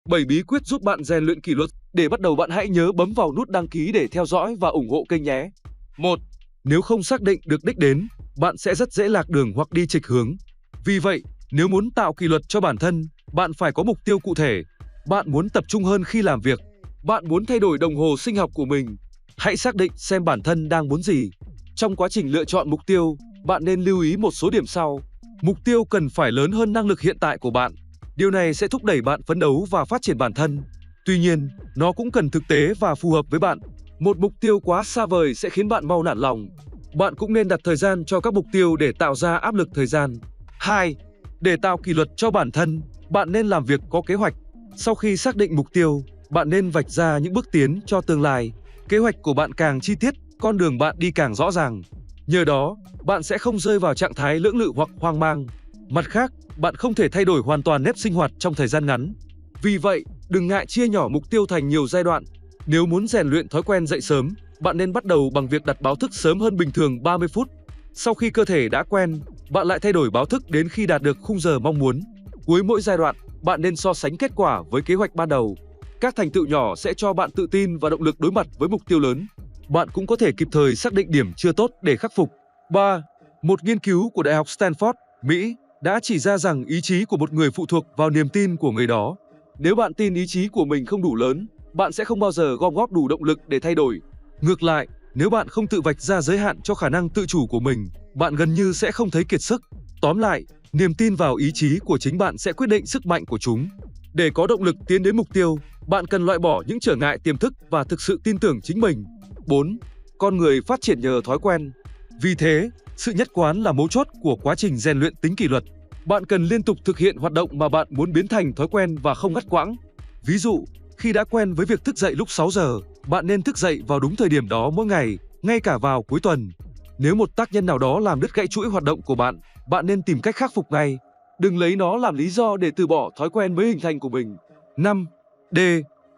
7 bí quyết giúp bạn rèn luyện kỷ luật. Để bắt đầu, bạn hãy nhớ bấm vào nút đăng ký để theo dõi và ủng hộ kênh nhé. 1. Nếu không xác định được đích đến, bạn sẽ rất dễ lạc đường hoặc đi chệch hướng. Vì vậy, nếu muốn tạo kỷ luật cho bản thân, bạn phải có mục tiêu cụ thể. Bạn muốn tập trung hơn khi làm việc. Bạn muốn thay đổi đồng hồ sinh học của mình. Hãy xác định xem bản thân đang muốn gì. Trong quá trình lựa chọn mục tiêu, bạn nên lưu ý một số điểm sau. Mục tiêu cần phải lớn hơn năng lực hiện tại của bạn. Điều này sẽ thúc đẩy bạn phấn đấu và phát triển bản thân. Tuy nhiên, nó cũng cần thực tế và phù hợp với bạn. Một mục tiêu quá xa vời sẽ khiến bạn mau nản lòng. Bạn cũng nên đặt thời gian cho các mục tiêu để tạo ra áp lực thời gian. 2. Để tạo kỷ luật cho bản thân, bạn nên làm việc có kế hoạch. Sau khi xác định mục tiêu, bạn nên vạch ra những bước tiến cho tương lai. Kế hoạch của bạn càng chi tiết, con đường bạn đi càng rõ ràng. Nhờ đó, bạn sẽ không rơi vào trạng thái lưỡng lự hoặc hoang mang. Mặt khác, bạn không thể thay đổi hoàn toàn nếp sinh hoạt trong thời gian ngắn. Vì vậy, đừng ngại chia nhỏ mục tiêu thành nhiều giai đoạn. Nếu muốn rèn luyện thói quen dậy sớm, bạn nên bắt đầu bằng việc đặt báo thức sớm hơn bình thường 30 phút. Sau khi cơ thể đã quen, bạn lại thay đổi báo thức đến khi đạt được khung giờ mong muốn. Cuối mỗi giai đoạn, bạn nên so sánh kết quả với kế hoạch ban đầu. Các thành tựu nhỏ sẽ cho bạn tự tin và động lực đối mặt với mục tiêu lớn. Bạn cũng có thể kịp thời xác định điểm chưa tốt để khắc phục. 3. Một nghiên cứu của Đại học Stanford, Mỹ đã chỉ ra rằng ý chí của một người phụ thuộc vào niềm tin của người đó. Nếu bạn tin ý chí của mình không đủ lớn, bạn sẽ không bao giờ gom góp đủ động lực để thay đổi. Ngược lại, nếu bạn không tự vạch ra giới hạn cho khả năng tự chủ của mình, bạn gần như sẽ không thấy kiệt sức. Tóm lại, niềm tin vào ý chí của chính bạn sẽ quyết định sức mạnh của chúng. Để có động lực tiến đến mục tiêu, bạn cần loại bỏ những trở ngại tiềm thức và thực sự tin tưởng chính mình. 4. Con người phát triển nhờ thói quen. Vì thế, sự nhất quán là mấu chốt của quá trình rèn luyện tính kỷ luật. Bạn cần liên tục thực hiện hoạt động mà bạn muốn biến thành thói quen và không ngắt quãng. Ví dụ, khi đã quen với việc thức dậy lúc 6 giờ, bạn nên thức dậy vào đúng thời điểm đó mỗi ngày, ngay cả vào cuối tuần. Nếu một tác nhân nào đó làm đứt gãy chuỗi hoạt động của bạn, bạn nên tìm cách khắc phục ngay. Đừng lấy nó làm lý do để từ bỏ thói quen mới hình thành của mình. 5. D.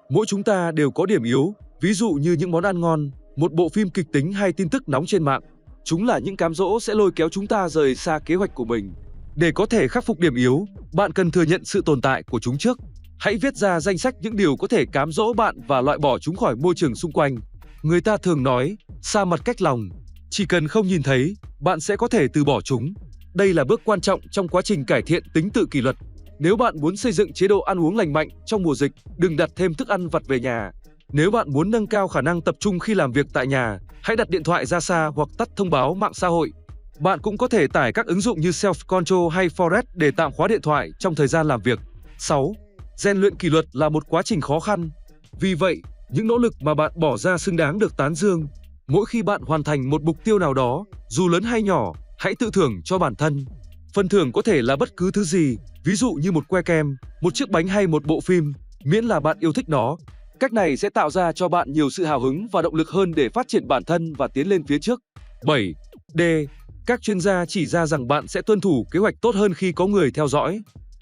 Mỗi chúng ta đều có điểm yếu, ví dụ như những món ăn ngon, một bộ phim kịch tính hay tin tức nóng trên mạng. Chúng là những cám dỗ sẽ lôi kéo chúng ta rời xa kế hoạch của mình. Để có thể khắc phục điểm yếu, bạn cần thừa nhận sự tồn tại của chúng trước. Hãy viết ra danh sách những điều có thể cám dỗ bạn và loại bỏ chúng khỏi môi trường xung quanh. Người ta thường nói, xa mặt cách lòng. Chỉ cần không nhìn thấy, bạn sẽ có thể từ bỏ chúng. Đây là bước quan trọng trong quá trình cải thiện tính tự kỷ luật. Nếu bạn muốn xây dựng chế độ ăn uống lành mạnh trong mùa dịch, đừng đặt thêm thức ăn vặt về nhà. Nếu bạn muốn nâng cao khả năng tập trung khi làm việc tại nhà, hãy đặt điện thoại ra xa hoặc tắt thông báo mạng xã hội. Bạn cũng có thể tải các ứng dụng như Self Control hay Forest để tạm khóa điện thoại trong thời gian làm việc. 6. Rèn luyện kỷ luật là một quá trình khó khăn. Vì vậy, những nỗ lực mà bạn bỏ ra xứng đáng được tán dương. Mỗi khi bạn hoàn thành một mục tiêu nào đó, dù lớn hay nhỏ, hãy tự thưởng cho bản thân. Phần thưởng có thể là bất cứ thứ gì, ví dụ như một que kem, một chiếc bánh hay một bộ phim, miễn là bạn yêu thích nó. Cách này sẽ tạo ra cho bạn nhiều sự hào hứng và động lực hơn để phát triển bản thân và tiến lên phía trước. 7. D. Các chuyên gia chỉ ra rằng bạn sẽ tuân thủ kế hoạch tốt hơn khi có người theo dõi.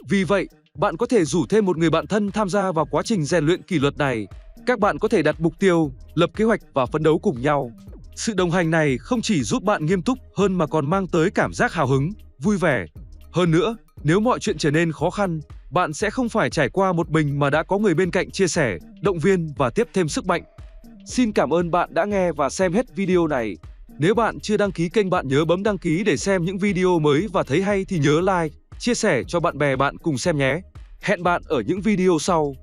Vì vậy, bạn có thể rủ thêm một người bạn thân tham gia vào quá trình rèn luyện kỷ luật này. Các bạn có thể đặt mục tiêu, lập kế hoạch và phấn đấu cùng nhau. Sự đồng hành này không chỉ giúp bạn nghiêm túc hơn mà còn mang tới cảm giác hào hứng, vui vẻ. Hơn nữa, nếu mọi chuyện trở nên khó khăn, bạn sẽ không phải trải qua một mình mà đã có người bên cạnh chia sẻ, động viên và tiếp thêm sức mạnh. Xin cảm ơn bạn đã nghe và xem hết video này. Nếu bạn chưa đăng ký kênh, bạn nhớ bấm đăng ký để xem những video mới và thấy hay thì nhớ like, chia sẻ cho bạn bè bạn cùng xem nhé. Hẹn bạn ở những video sau.